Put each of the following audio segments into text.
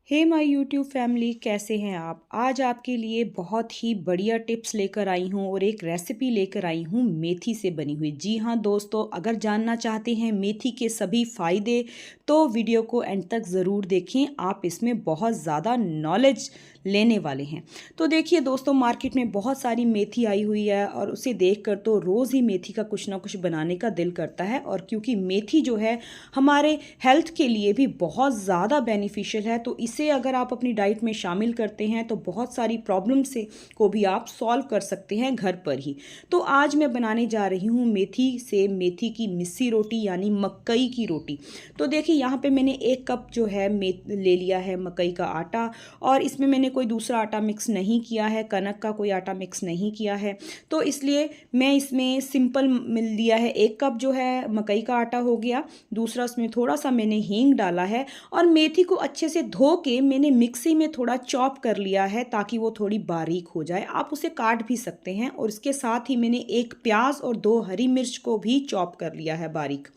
Hey my YouTube family, कैसे हैं आप। आज आपके लिए बहुत ही बढ़िया टिप्स लेकर आई हूँ और एक रेसिपी लेकर आई हूँ मेथी से बनी हुई। जी हाँ दोस्तों, अगर जानना चाहते हैं मेथी के सभी फ़ायदे तो वीडियो को एंड तक ज़रूर देखें। आप इसमें बहुत ज़्यादा नॉलेज लेने वाले हैं। तो देखिए दोस्तों, मार्केट में बहुत सारी मेथी आई हुई है और उसे देखकर तो रोज़ ही मेथी का कुछ ना कुछ बनाने का दिल करता है। और क्योंकि मेथी जो है हमारे हेल्थ के लिए भी बहुत ज़्यादा बेनिफिशियल है, तो इसे अगर आप अपनी डाइट में शामिल करते हैं तो बहुत सारी प्रॉब्लम से को भी आप सॉल्व कर सकते हैं घर पर ही। तो आज मैं बनाने जा रही हूँ मेथी की मिस्सी रोटी यानी मकई की रोटी। तो देखिए यहाँ पे मैंने 1 कप जो है ले लिया है मकई का आटा, और इसमें मैंने कोई दूसरा आटा मिक्स नहीं किया है, कनक का कोई आटा मिक्स नहीं किया है। तो इसलिए मैं इसमें सिंपल मिल लिया है। 1 कप जो है मकई का आटा हो गया, दूसरा उसमें थोड़ा सा मैंने हींग डाला है, और मेथी को अच्छे से धो के मैंने मिक्सी में थोड़ा चॉप कर लिया है ताकि वो थोड़ी बारीक हो जाए। आप उसे काट भी सकते हैं। और इसके साथ ही मैंने 1 प्याज और 2 हरी मिर्च को भी चॉप कर लिया है बारीक।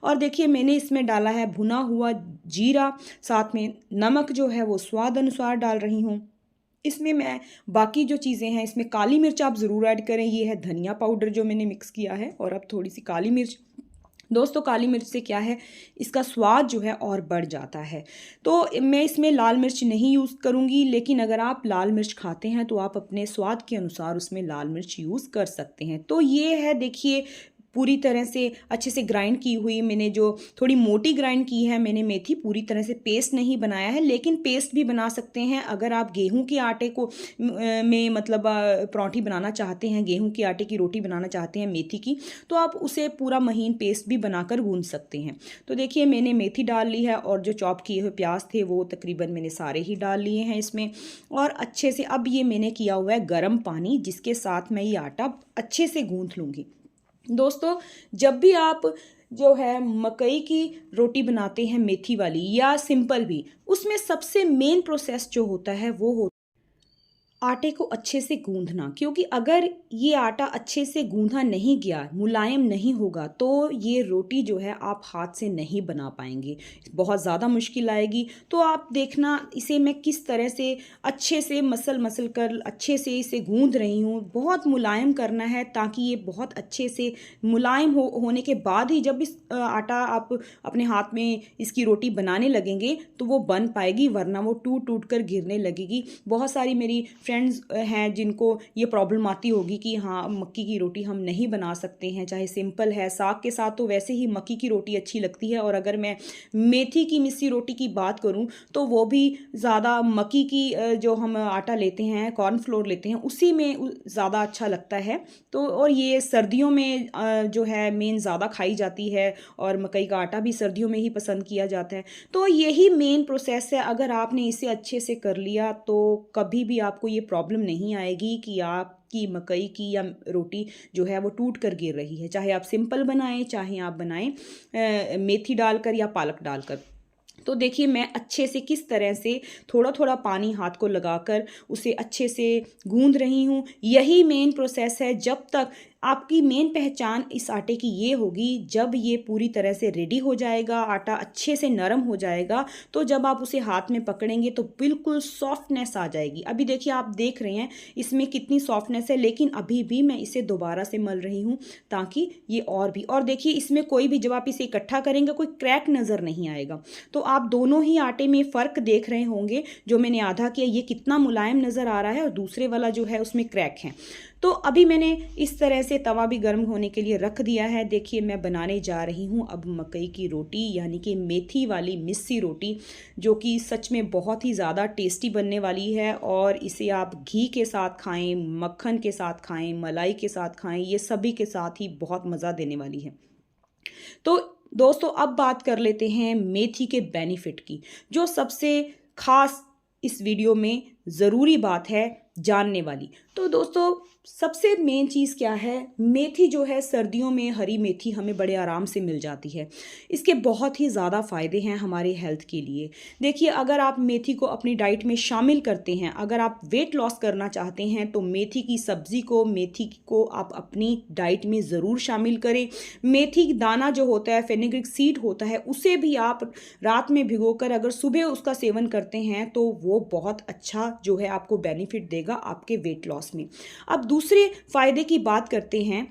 और देखिए मैंने इसमें डाला है भुना हुआ जीरा, साथ में नमक जो है वो स्वाद अनुसार डाल रही हूँ। इसमें मैं बाकी जो चीज़ें हैं, इसमें काली मिर्च आप ज़रूर ऐड करें। ये है धनिया पाउडर जो मैंने मिक्स किया है, और अब थोड़ी सी काली मिर्च। दोस्तों, काली मिर्च से क्या है, इसका स्वाद जो है और बढ़ जाता है। तो मैं इसमें लाल मिर्च नहीं यूज़ करूँगी, लेकिन अगर आप लाल मिर्च खाते हैं तो आप अपने स्वाद के अनुसार उसमें लाल मिर्च यूज़ कर सकते हैं। तो ये है देखिए, पूरी तरह से अच्छे से ग्राइंड की हुई मैंने, जो थोड़ी मोटी ग्राइंड की है मैंने मेथी, पूरी तरह से पेस्ट नहीं बनाया है, लेकिन पेस्ट भी बना सकते हैं। अगर आप गेहूं के आटे को में मतलब पराठे बनाना चाहते हैं, गेहूं के आटे की रोटी बनाना चाहते हैं मेथी की, तो आप उसे पूरा महीन पेस्ट भी बनाकर गूंद सकते हैं। तो देखिए मैंने मेथी डाल ली है, और जो चॉप किए हुए प्याज थे वो तकरीबन मैंने सारे ही डाल लिए हैं इसमें। और अच्छे से अब ये मैंने किया हुआ है गर्म पानी, जिसके साथ मैं ये आटा अच्छे से गूंथ लूँगी। दोस्तों, जब भी आप जो है मकई की रोटी बनाते हैं मेथी वाली या सिंपल भी, उसमें सबसे मेन प्रोसेस जो होता है वो होता है आटे को अच्छे से गूंथना। क्योंकि अगर ये आटा अच्छे से गूंथा नहीं गया, मुलायम नहीं होगा, तो ये रोटी जो है आप हाथ से नहीं बना पाएंगे, बहुत ज़्यादा मुश्किल आएगी। तो आप देखना इसे मैं किस तरह से अच्छे से मसल मसल कर अच्छे से इसे गूंथ रही हूँ। बहुत मुलायम करना है ताकि ये बहुत अच्छे से मुलायम होने के बाद ही जब इस आटा आप अपने हाथ में इसकी रोटी बनाने लगेंगे तो वो बन पाएगी, वरना वो टूट टूट कर गिरने लगेगी। बहुत सारी मेरी फ्रेंड्स हैं जिनको ये प्रॉब्लम आती होगी कि हाँ, मक्की की रोटी हम नहीं बना सकते हैं, चाहे सिंपल है। साग के साथ तो वैसे ही मक्की की रोटी अच्छी लगती है, और अगर मैं मेथी की मिस्सी रोटी की बात करूं तो वो भी ज़्यादा मक्की की जो हम आटा लेते हैं, कॉर्नफ्लोर लेते हैं, उसी में ज़्यादा अच्छा लगता है। तो और ये सर्दियों में जो है मेन ज़्यादा खाई जाती है, और मकई का आटा भी सर्दियों में ही पसंद किया जाता है। तो यही मेन प्रोसेस है। अगर आपने इसे अच्छे से कर लिया तो कभी भी आपको ये प्रॉब्लम नहीं आएगी कि आपकी मकई की या रोटी जो है वो टूट कर गिर रही है, चाहे आप सिंपल बनाएं, चाहे आप बनाएं मेथी डालकर या पालक डालकर। तो देखिए मैं अच्छे से किस तरह से थोड़ा थोड़ा पानी हाथ को लगाकर उसे अच्छे से गूंद रही हूँ। यही मेन प्रोसेस है। जब तक आपकी मेन पहचान इस आटे की ये होगी, जब ये पूरी तरह से रेडी हो जाएगा, आटा अच्छे से नरम हो जाएगा, तो जब आप उसे हाथ में पकड़ेंगे तो बिल्कुल सॉफ्टनेस आ जाएगी। अभी देखिए, आप देख रहे हैं इसमें कितनी सॉफ्टनेस है, लेकिन अभी भी मैं इसे दोबारा से मल रही हूँ ताकि ये और देखिए इसमें कोई भी, जब आप इसे इकट्ठा करेंगे कोई क्रैक नज़र नहीं आएगा। तो आप दोनों ही आटे में फ़र्क देख रहे होंगे। जो मैंने आधा किया ये कितना मुलायम नज़र आ रहा है, और दूसरे वाला जो है उसमें क्रैक है। तो अभी मैंने इस तरह से तवा भी गर्म होने के लिए रख दिया है। देखिए मैं बनाने जा रही हूँ अब मकई की रोटी, यानी कि मेथी वाली मिस्सी रोटी, जो कि सच में बहुत ही ज़्यादा टेस्टी बनने वाली है। और इसे आप घी के साथ खाएं, मक्खन के साथ खाएं, मलाई के साथ खाएं, ये सभी के साथ ही बहुत मज़ा देने वाली है। तो दोस्तों, अब बात कर लेते हैं मेथी के बेनिफिट की, जो सबसे खास इस वीडियो में ज़रूरी बात है जानने वाली। तो दोस्तों सबसे मेन चीज़ क्या है, मेथी जो है सर्दियों में हरी मेथी हमें बड़े आराम से मिल जाती है। इसके बहुत ही ज़्यादा फ़ायदे हैं हमारे हेल्थ के लिए। देखिए, अगर आप मेथी को अपनी डाइट में शामिल करते हैं, अगर आप वेट लॉस करना चाहते हैं तो मेथी की सब्ज़ी को, मेथी को आप अपनी डाइट में ज़रूर शामिल करें। मेथी दाना जो होता है, फेनुग्रीक सीड होता है, उसे भी आप रात में भिगोकर अगर सुबह उसका सेवन करते हैं तो वो बहुत अच्छा जो है आपको बेनिफिट देगा आपके वेट लॉस में। अब दूसरे फायदे की बात करते हैं।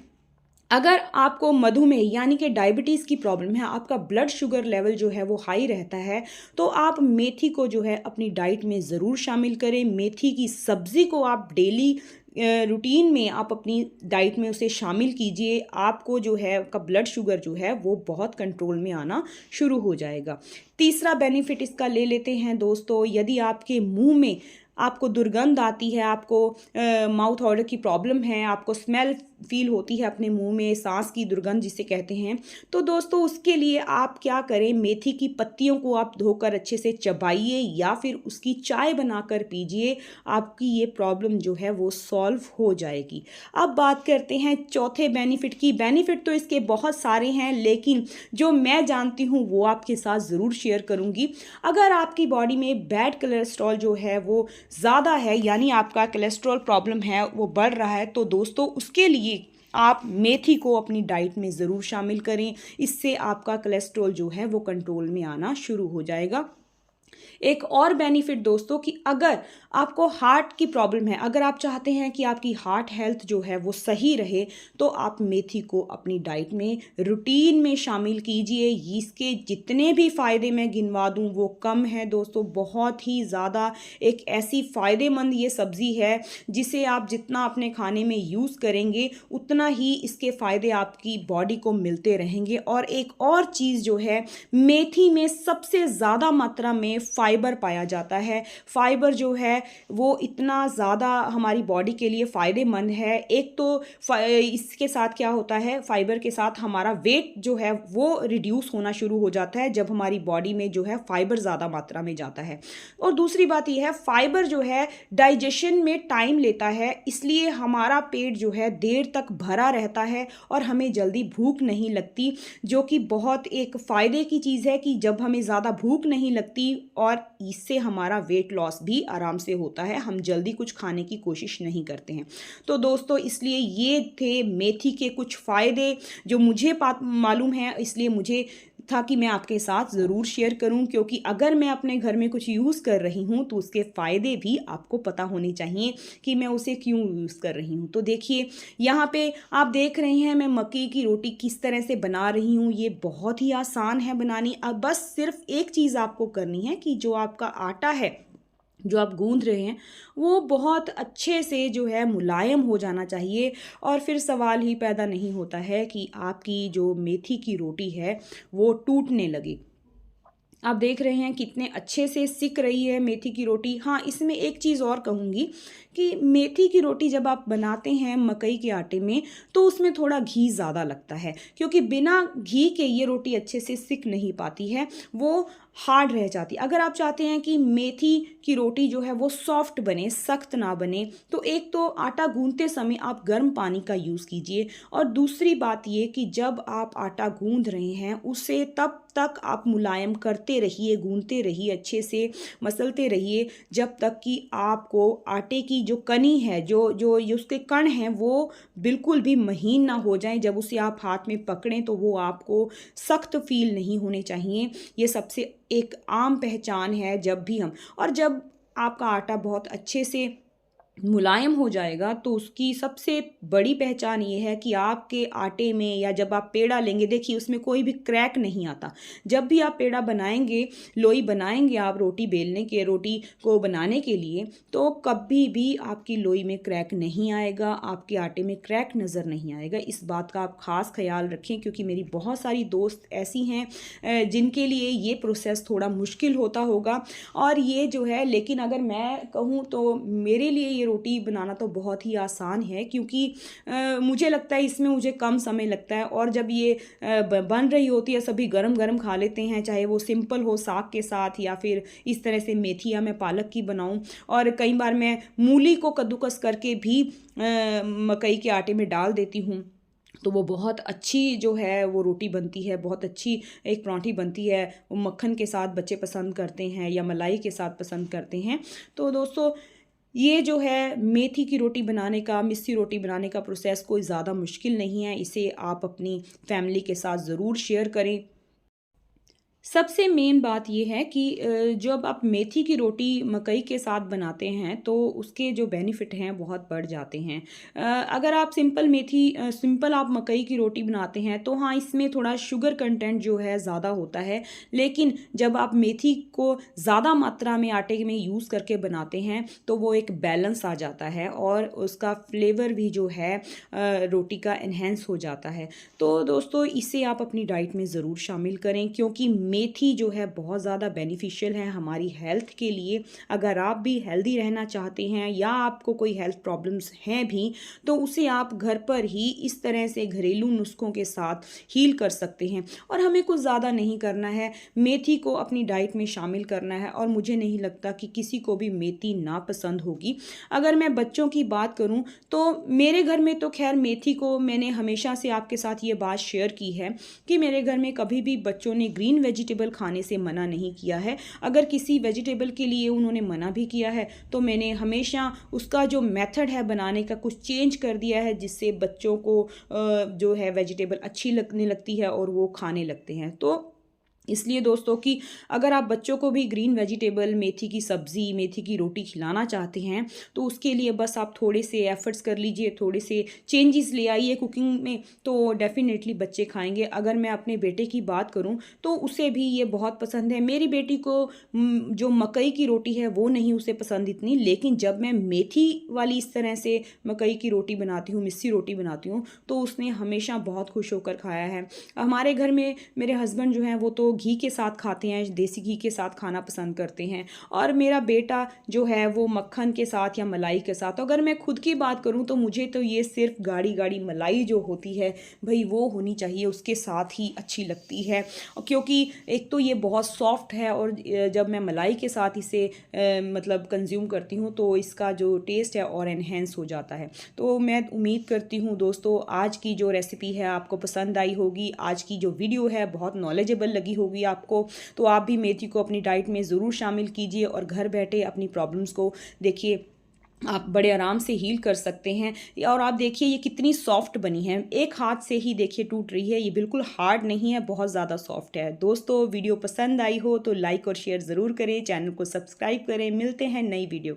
अगर आपको मधुमेह यानी कि डायबिटीज़ की प्रॉब्लम है, आपका ब्लड शुगर लेवल जो है वो हाई रहता है, तो आप मेथी को जो है अपनी डाइट में ज़रूर शामिल करें। मेथी की सब्ज़ी को आप डेली रूटीन में आप अपनी डाइट में उसे शामिल कीजिए। आपको जो है आपका ब्लड शुगर जो है वो बहुत कंट्रोल में आना शुरू हो जाएगा। तीसरा बेनिफिट इसका ले लेते हैं दोस्तों, यदि आपके मुंह में आपको दुर्गंध आती है, आपको माउथ ऑर्डर की प्रॉब्लम है, आपको स्मेल फील होती है अपने मुंह में, सांस की दुर्गंध जिसे कहते हैं, तो दोस्तों उसके लिए आप क्या करें, मेथी की पत्तियों को आप धोकर अच्छे से चबाइए या फिर उसकी चाय बनाकर पीजिए। आपकी ये प्रॉब्लम जो है वो सॉल्व हो जाएगी। अब बात करते हैं चौथे बेनिफिट की। बेनिफिट तो इसके बहुत सारे हैं, लेकिन जो मैं जानती हूँ वो आपके साथ ज़रूर शेयर करूँगी। अगर आपकी बॉडी में बैड कोलेस्ट्रॉल जो है वो ज़्यादा है, यानी आपका कोलेस्ट्रॉल प्रॉब्लम है वो बढ़ रहा है, तो दोस्तों उसके लिए आप मेथी को अपनी डाइट में ज़रूर शामिल करें। इससे आपका कोलेस्ट्रॉल जो है वो कंट्रोल में आना शुरू हो जाएगा। एक और बेनिफिट दोस्तों कि अगर आपको हार्ट की प्रॉब्लम है, अगर आप चाहते हैं कि आपकी हार्ट हेल्थ जो है वो सही रहे, तो आप मेथी को अपनी डाइट में रूटीन में शामिल कीजिए। इसके जितने भी फ़ायदे मैं गिनवा दूं वो कम है दोस्तों, बहुत ही ज़्यादा एक ऐसी फ़ायदेमंद ये सब्ज़ी है जिसे आप जितना अपने खाने में यूज़ करेंगे उतना ही इसके फ़ायदे आपकी बॉडी को मिलते रहेंगे। और एक और चीज़ जो है, मेथी में सबसे ज़्यादा मात्रा में फाइबर पाया जाता है। फाइबर जो है वो इतना ज़्यादा हमारी बॉडी के लिए फ़ायदेमंद है। एक तो इसके साथ क्या होता है, फाइबर के साथ हमारा वेट जो है वो रिड्यूस होना शुरू हो जाता है जब हमारी बॉडी में जो है फाइबर ज़्यादा मात्रा में जाता है। और दूसरी बात यह है, फाइबर जो है डाइजेशन में टाइम लेता है, इसलिए हमारा पेट जो है देर तक भरा रहता है और हमें जल्दी भूख नहीं लगती, जो कि बहुत एक फ़ायदे की चीज़ है कि जब हमें ज़्यादा भूख नहीं लगती और इससे हमारा वेट लॉस भी आराम से होता है, हम जल्दी कुछ खाने की कोशिश नहीं करते हैं। तो दोस्तों इसलिए ये थे मेथी के कुछ फ़ायदे जो मुझे मालूम है, इसलिए मुझे था कि मैं आपके साथ ज़रूर शेयर करूं, क्योंकि अगर मैं अपने घर में कुछ यूज़ कर रही हूं तो उसके फ़ायदे भी आपको पता होने चाहिए कि मैं उसे क्यों यूज़ कर रही हूं। तो देखिए यहाँ पे आप देख रहे हैं मैं मक्की की रोटी किस तरह से बना रही हूं। ये बहुत ही आसान है बनानी। अब बस सिर्फ एक चीज़ आपको करनी है कि जो आपका आटा है जो आप गूंद रहे हैं वो बहुत अच्छे से जो है मुलायम हो जाना चाहिए, और फिर सवाल ही पैदा नहीं होता है कि आपकी जो मेथी की रोटी है वो टूटने लगे। आप देख रहे हैं कितने अच्छे से सिक रही है मेथी की रोटी। हाँ, इसमें एक चीज़ और कहूँगी कि मेथी की रोटी जब आप बनाते हैं मकई के आटे में तो उसमें थोड़ा घी ज़्यादा लगता है, क्योंकि बिना घी के ये रोटी अच्छे से सिक नहीं पाती है, वो हार्ड रह जाती। अगर आप चाहते हैं कि मेथी की रोटी जो है वो सॉफ्ट बने, सख्त ना बने, तो एक तो आटा गूंदते समय आप गर्म पानी का यूज़ कीजिए, और दूसरी बात ये कि जब आप आटा गूंद रहे हैं उसे तब तक आप मुलायम करते रहिए, गूंदते रहिए, अच्छे से मसलते रहिए जब तक कि आपको आटे की जो कनी है, जो जो उसके कण हैं वो बिल्कुल भी महीन ना हो जाएं। जब उसे आप हाथ में पकड़ें तो वो आपको सख्त फील नहीं होने चाहिए। ये सबसे एक आम पहचान है जब भी हम, और जब आपका आटा बहुत अच्छे से मुलायम हो जाएगा तो उसकी सबसे बड़ी पहचान ये है कि आपके आटे में या जब आप पेड़ा लेंगे, देखिए उसमें कोई भी क्रैक नहीं आता। जब भी आप पेड़ा बनाएंगे, लोई बनाएंगे आप रोटी को बनाने के लिए, तो कभी भी आपकी लोई में क्रैक नहीं आएगा, आपके आटे में क्रैक नज़र नहीं आएगा। इस बात का आप ख़ास ख्याल रखें, क्योंकि मेरी बहुत सारी दोस्त ऐसी हैं जिनके लिए ये प्रोसेस थोड़ा मुश्किल होता होगा, और ये जो है, लेकिन अगर मैं कहूँ तो मेरे लिए ये रोटी बनाना तो बहुत ही आसान है, क्योंकि मुझे लगता है इसमें मुझे कम समय लगता है, और जब ये बन रही होती है सभी गरम गरम खा लेते हैं, चाहे वो सिंपल हो साग के साथ या फिर इस तरह से मेथी या मैं पालक की बनाऊं। और कई बार मैं मूली को कद्दूकस करके भी मकई के आटे में डाल देती हूँ, तो वो बहुत अच्छी जो है वो रोटी बनती है, बहुत अच्छी एक परांठी बनती है। वो मक्खन के साथ बच्चे पसंद करते हैं या मलाई के साथ पसंद करते हैं। तो दोस्तों, ये जो है मेथी की रोटी बनाने का, मिस्सी रोटी बनाने का प्रोसेस कोई ज़्यादा मुश्किल नहीं है। इसे आप अपनी फैमिली के साथ ज़रूर शेयर करें। सबसे मेन बात ये है कि जब आप मेथी की रोटी मकई के साथ बनाते हैं तो उसके जो बेनिफिट हैं बहुत बढ़ जाते हैं। अगर आप सिंपल आप मकई की रोटी बनाते हैं तो हाँ, इसमें थोड़ा शुगर कंटेंट जो है ज़्यादा होता है, लेकिन जब आप मेथी को ज़्यादा मात्रा में आटे में यूज़ करके बनाते हैं तो वो एक बैलेंस आ जाता है और उसका फ्लेवर भी जो है रोटी का एनहेंस हो जाता है। तो दोस्तों, इसे आप अपनी डाइट में ज़रूर शामिल करें, क्योंकि मेथी जो है बहुत ज़्यादा बेनिफिशियल है हमारी हेल्थ के लिए। अगर आप भी हेल्दी रहना चाहते हैं या आपको कोई हेल्थ प्रॉब्लम्स हैं भी, तो उसे आप घर पर ही इस तरह से घरेलू नुस्खों के साथ हील कर सकते हैं। और हमें कुछ ज़्यादा नहीं करना है, मेथी को अपनी डाइट में शामिल करना है, और मुझे नहीं लगता कि किसी को भी मेथी नापसंद होगी। अगर मैं बच्चों की बात करूं तो मेरे घर में तो खैर मेथी को मैंने हमेशा से आपके साथ ये बात शेयर की है कि मेरे घर में कभी भी बच्चों ने ग्रीन वेजिटेबल खाने से मना नहीं किया है। अगर किसी वेजिटेबल के लिए उन्होंने मना भी किया है तो मैंने हमेशा उसका जो मेथड है बनाने का कुछ चेंज कर दिया है, जिससे बच्चों को जो है वेजिटेबल अच्छी लगने लगती है और वो खाने लगते हैं। तो इसलिए दोस्तों, कि अगर आप बच्चों को भी ग्रीन वेजिटेबल, मेथी की सब्ज़ी, मेथी की रोटी खिलाना चाहते हैं तो उसके लिए बस आप थोड़े से एफ़र्ट्स कर लीजिए, थोड़े से चेंजेस ले आइए कुकिंग में, तो डेफ़िनेटली बच्चे खाएंगे। अगर मैं अपने बेटे की बात करूं तो उसे भी ये बहुत पसंद है। मेरी बेटी को जो मकई की रोटी है वो नहीं उसे पसंद इतनी, लेकिन जब मैं मेथी वाली इस तरह से मकई की रोटी बनाती हूँ, मिस्सी रोटी बनाती हूँ, तो उसने हमेशा बहुत खुश होकर खाया है। हमारे घर में मेरे हस्बैंड जो हैं वो तो घी के साथ खाते हैं, देसी घी के साथ खाना पसंद करते हैं, और मेरा बेटा जो है वो मक्खन के साथ या मलाई के साथ। अगर मैं खुद की बात करूं तो मुझे तो ये सिर्फ गाढ़ी गाढ़ी मलाई जो होती है भाई वो होनी चाहिए, उसके साथ ही अच्छी लगती है, क्योंकि एक तो ये बहुत सॉफ्ट है, और जब मैं मलाई के साथ इसे मतलब कंज्यूम करती हूँ तो इसका जो टेस्ट है और एनहेंस हो जाता है। तो मैं उम्मीद करती हूँ दोस्तों, आज की जो रेसिपी है आपको पसंद आई होगी, आज की जो वीडियो है बहुत नॉलेजेबल लगी होगी आपको। तो आप भी मेथी को अपनी डाइट में ज़रूर शामिल कीजिए और घर बैठे अपनी प्रॉब्लम्स को देखिए, आप बड़े आराम से हील कर सकते हैं। और आप देखिए ये कितनी सॉफ्ट बनी है, एक हाथ से ही देखिए टूट रही है, ये बिल्कुल हार्ड नहीं है, बहुत ज़्यादा सॉफ्ट है। दोस्तों, वीडियो पसंद आई हो तो लाइक और शेयर ज़रूर करें, चैनल को सब्सक्राइब करें। मिलते हैं नई वीडियो।